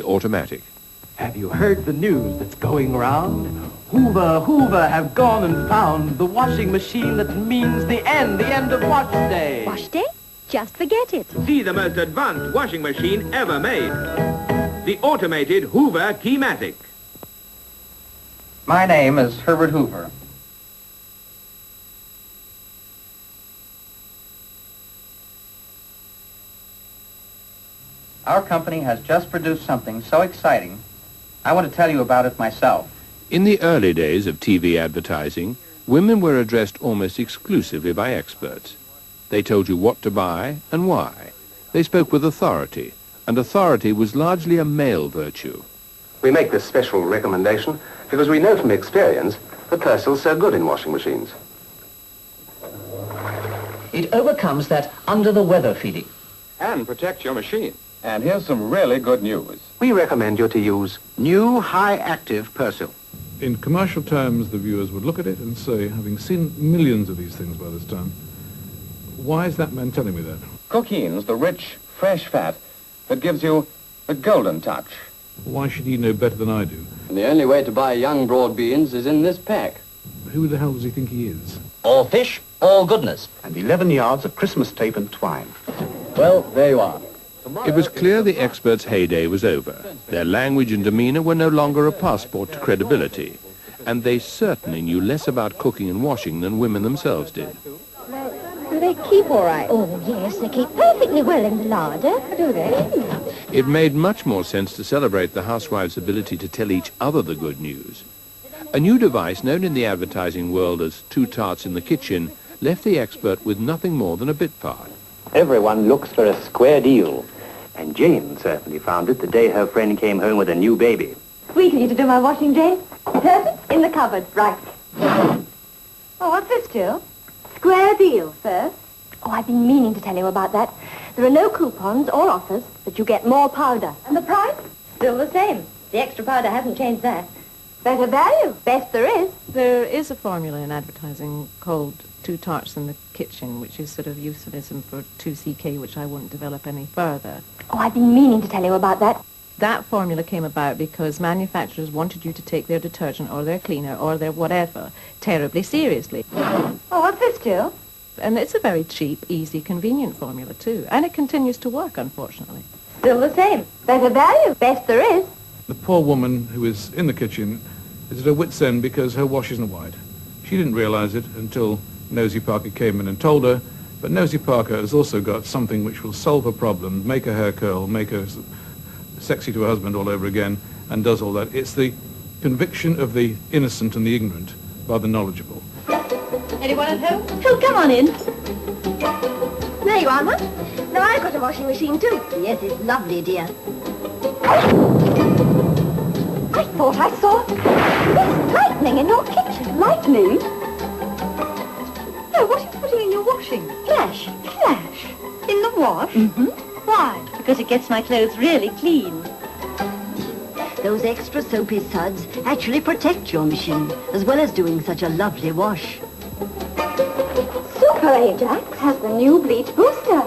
automatic. Have you heard the news that's going round? Hoover have gone and found the washing machine that means the end of wash day. Wash day? Just forget it. See the most advanced washing machine ever made. The automated Hoover Keymatic. My name is Herbert Hoover. Our company has just produced something so exciting, I want to tell you about it myself. In the early days of TV advertising, women were addressed almost exclusively by experts. They told you what to buy and why. They spoke with authority, and authority was largely a male virtue. We make this special recommendation because we know from experience that Persil's so good in washing machines. It overcomes that under-the-weather feeling. And protects your machine. And here's some really good news. We recommend you to use new high-active Persil. In commercial terms, the viewers would look at it and say, having seen millions of these things by this time, why is that man telling me that? Cookines, the rich, fresh fat that gives you a golden touch. Why should he know better than I do? And the only way to buy young broad beans is in this pack. Who the hell does he think he is? All fish, all goodness. And 11 yards of Christmas tape and twine. Well, there you are. It was clear the experts' heyday was over. Their language and demeanor were no longer a passport to credibility, and they certainly knew less about cooking and washing than women themselves did. Do they keep all right? Oh, yes, they keep perfectly well in the larder. Do they? It made much more sense to celebrate the housewives' ability to tell each other the good news. A new device known in the advertising world as two tarts in the kitchen left the expert with nothing more than a bit part. Everyone looks for a square deal. And Jane certainly found it the day her friend came home with a new baby. Sweet of you to do my washing, Jane. Perfect. In the cupboard. Right. Oh, what's this, Jill? Square deal, first. Oh, I've been meaning to tell you about that. There are no coupons or offers, but you get more powder. And the price? Still the same. The extra powder hasn't changed that. Better value. Best there is. There is a formula in advertising called two tarts in the kitchen, which is sort of euphemism for 2CK, which I won't develop any further. Oh, I've been meaning to tell you about that. That formula came about because manufacturers wanted you to take their detergent or their cleaner or their whatever terribly seriously. Oh, what's this, Jill? And it's a very cheap, easy, convenient formula, too. And it continues to work, unfortunately. Still the same. Better value. Best there is. The poor woman who is in the kitchen is at her wit's end because her wash isn't white. She didn't realize it until Nosy Parker came in and told her, but Nosy Parker has also got something which will solve her problem, make her hair curl, make her sexy to her husband all over again, and does all that. It's the conviction of the innocent and the ignorant by the knowledgeable. Anyone at home? Oh, come on in. There you are, Mum. Now, I've got a washing machine, too. Yes, it's lovely, dear. I thought I saw... There's lightning in your kitchen. Lightning? No, what are you putting in your washing? Flash. Flash? In the wash? Mm-hmm. Why? Because it gets my clothes really clean. Those extra soapy suds actually protect your machine, as well as doing such a lovely wash. Super Ajax has the new bleach booster.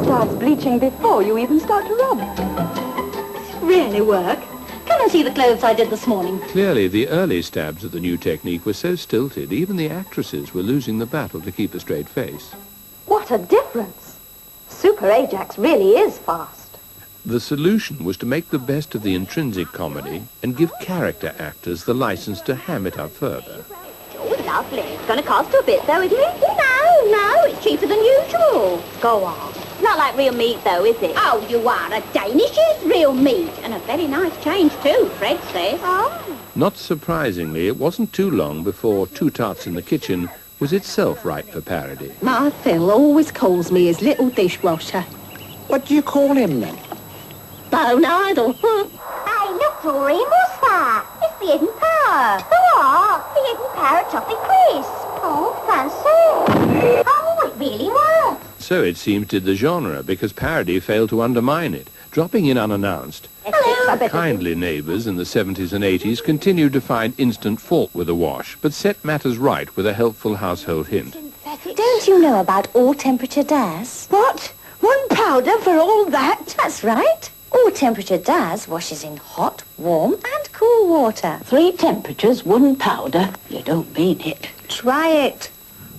Starts bleaching before you even start to rub. Does it really work? Come and see the clothes I did this morning. Clearly, the early stabs at the new technique were so stilted, even the actresses were losing the battle to keep a straight face. What a difference! Super Ajax really is fast. The solution was to make the best of the intrinsic comedy and give character actors the license to ham it up further. Oh, lovely. It's going to cost a bit, though, isn't it? No, it's cheaper than usual. Go on. Not like real meat, though, is it? Oh, you are. A Danish is real meat. And a very nice change, too, Fred says. Oh. Not surprisingly, it wasn't too long before Two Tarts in the Kitchen was itself ripe for parody. My Phil always calls me his little dishwasher. What do you call him, then? Bone Idol. Hey, look, Tori, what's that? It's the hidden power. What? The hidden power chocolate crisp. Oh, fancy. Oh, it really works. So it seems did the genre, because parody failed to undermine it. Dropping in unannounced, Hello. kindly neighbours in the 70s and 80s continued to find instant fault with the wash, but set matters right with a helpful household hint. Don't you know about all-temperature DAS? What? One powder for all that? That's right. All temperature does washes in hot, warm and cool water. 3 temperatures, 1 powder. You don't mean it. Try it.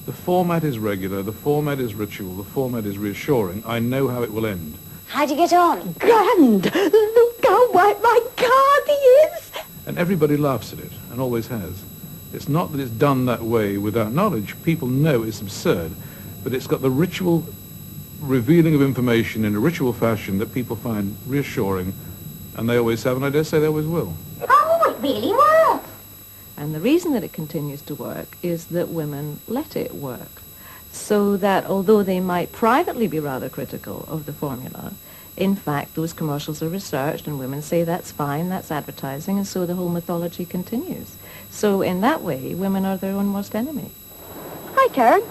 The format is regular, the format is ritual, the format is reassuring. I know how it will end. How'd you get on? Grand! Look how white my card is! And everybody laughs at it, and always has. It's not that it's done that way without knowledge. People know it's absurd, but it's got the ritual revealing of information in a ritual fashion that people find reassuring, and they always have, and I dare say they always will. Oh, it really works. And the reason that it continues to work is that women let it work. So that although they might privately be rather critical of the formula, in fact, those commercials are researched and women say that's fine, that's advertising, and so the whole mythology continues. So in that way, women are their own worst enemy. Hi, Karen.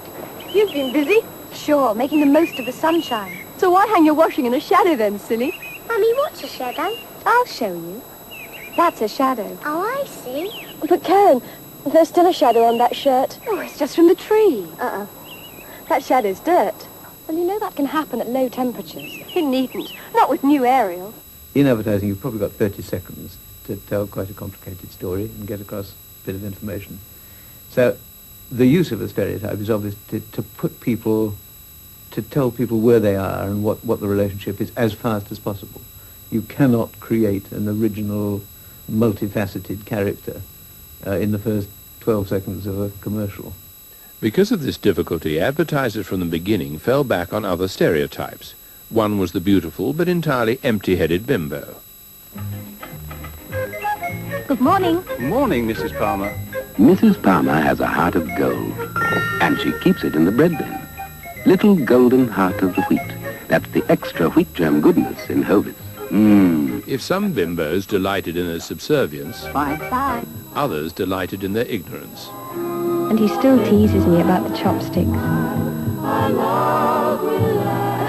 You've been busy? Sure, making the most of the sunshine. So why hang your washing in a shadow then, silly? Mummy, what's a shadow? I'll show you. That's a shadow. Oh, I see. But Karen, there's still a shadow on that shirt. Oh, it's just from the tree. That shadow's dirt. Well, you know that can happen at low temperatures. It needn't. Not with new Ariel. In advertising, you've probably got 30 seconds to tell quite a complicated story and get across a bit of information. So the use of a stereotype is obviously to put people, to tell people where they are and what the relationship is as fast as possible. You cannot create an original, multifaceted character in the first 12 seconds of a commercial. Because of this difficulty, advertisers from the beginning fell back on other stereotypes. One was the beautiful but entirely empty-headed bimbo. Good morning. Morning, Mrs. Palmer. Mrs. Palmer has a heart of gold, and she keeps it in the bread bin. Little golden heart of the wheat. That's the extra wheat germ goodness in Hovis. If some bimbos delighted in their subservience, Bye. others delighted in their ignorance. And he still teases me about the chopsticks.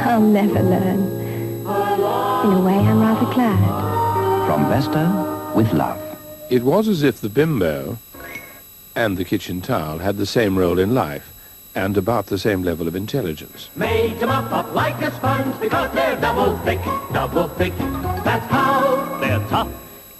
I'll never learn. In a way, I'm rather glad. From Vesta, with love. It was as if the bimbo and the kitchen towel had the same role in life and about the same level of intelligence. Made to mop up like a sponge because they're double thick. That's how they're tough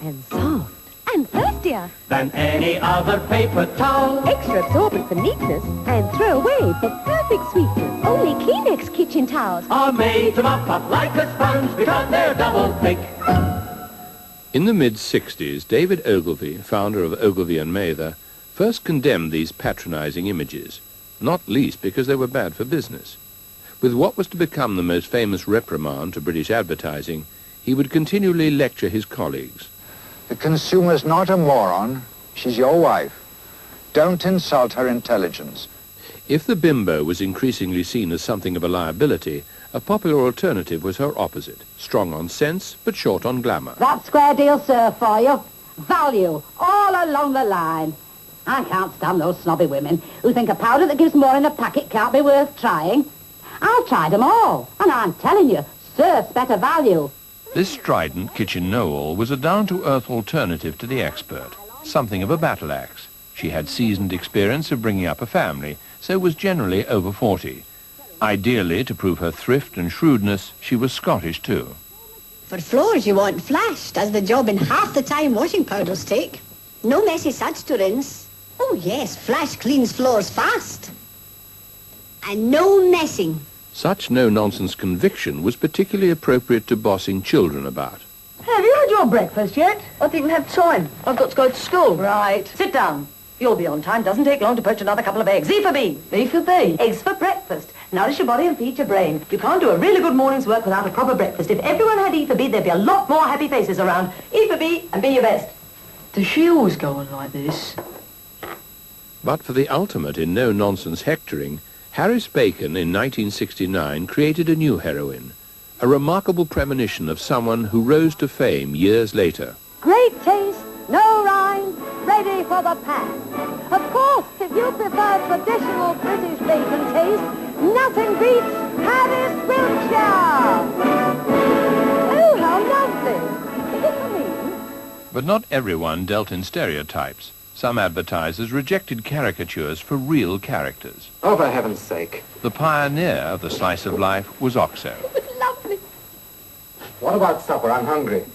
And soft. And thirstier. than any other paper towel. Extra absorbent for neatness and throw away for perfect sweetness. Only Kleenex kitchen towels Are made to mop up like a sponge because they're double thick. In the mid-60s, David Ogilvy, founder of Ogilvy and Mather, first condemned these patronizing images, not least because they were bad for business. With what was to become the most famous reprimand to British advertising, he would continually lecture his colleagues. The consumer's not a moron. She's your wife. Don't insult her intelligence. If the bimbo was increasingly seen as something of a liability, a popular alternative was her opposite, strong on sense but short on glamour. That square deal, sir, for you. Value, all along the line. I can't stand those snobby women who think a powder that gives more in a packet can't be worth trying. I've tried them all, and I'm telling you, Surf's better value. This strident kitchen know-all was a down-to-earth alternative to the expert, something of a battle axe. She had seasoned experience of bringing up a family, so was generally over 40. Ideally, to prove her thrift and shrewdness, she was Scottish too. For floors you want flash, does the job in half the time washing powders take. No messy suds to rinse. Oh yes, flash cleans floors fast. And no messing. Such no-nonsense conviction was particularly appropriate to bossing children about. Have you had your breakfast yet? I didn't have time. I've got to go to school. Right. Sit down. You'll be on time. Doesn't take long to poach another couple of eggs. E for B. B for B. Eggs for breakfast. Nourish your body and feed your brain. You can't do a really good morning's work without a proper breakfast. If everyone had E for B, there'd be a lot more happy faces around. E for B and be your best. Does she always go on like this? But for the ultimate in no-nonsense hectoring, Harris Bacon in 1969 created a new heroine, a remarkable premonition of someone who rose to fame years later. Great taste, no rind, ready for the pan. Of course, if you prefer traditional British bacon taste, nothing beats Harris Wiltshire. Oh, how lovely. Is it for me? But not everyone dealt in stereotypes. Some advertisers rejected caricatures for real characters. Oh, for heaven's sake. The pioneer of the slice of life was Oxo. Lovely. What about supper? I'm hungry.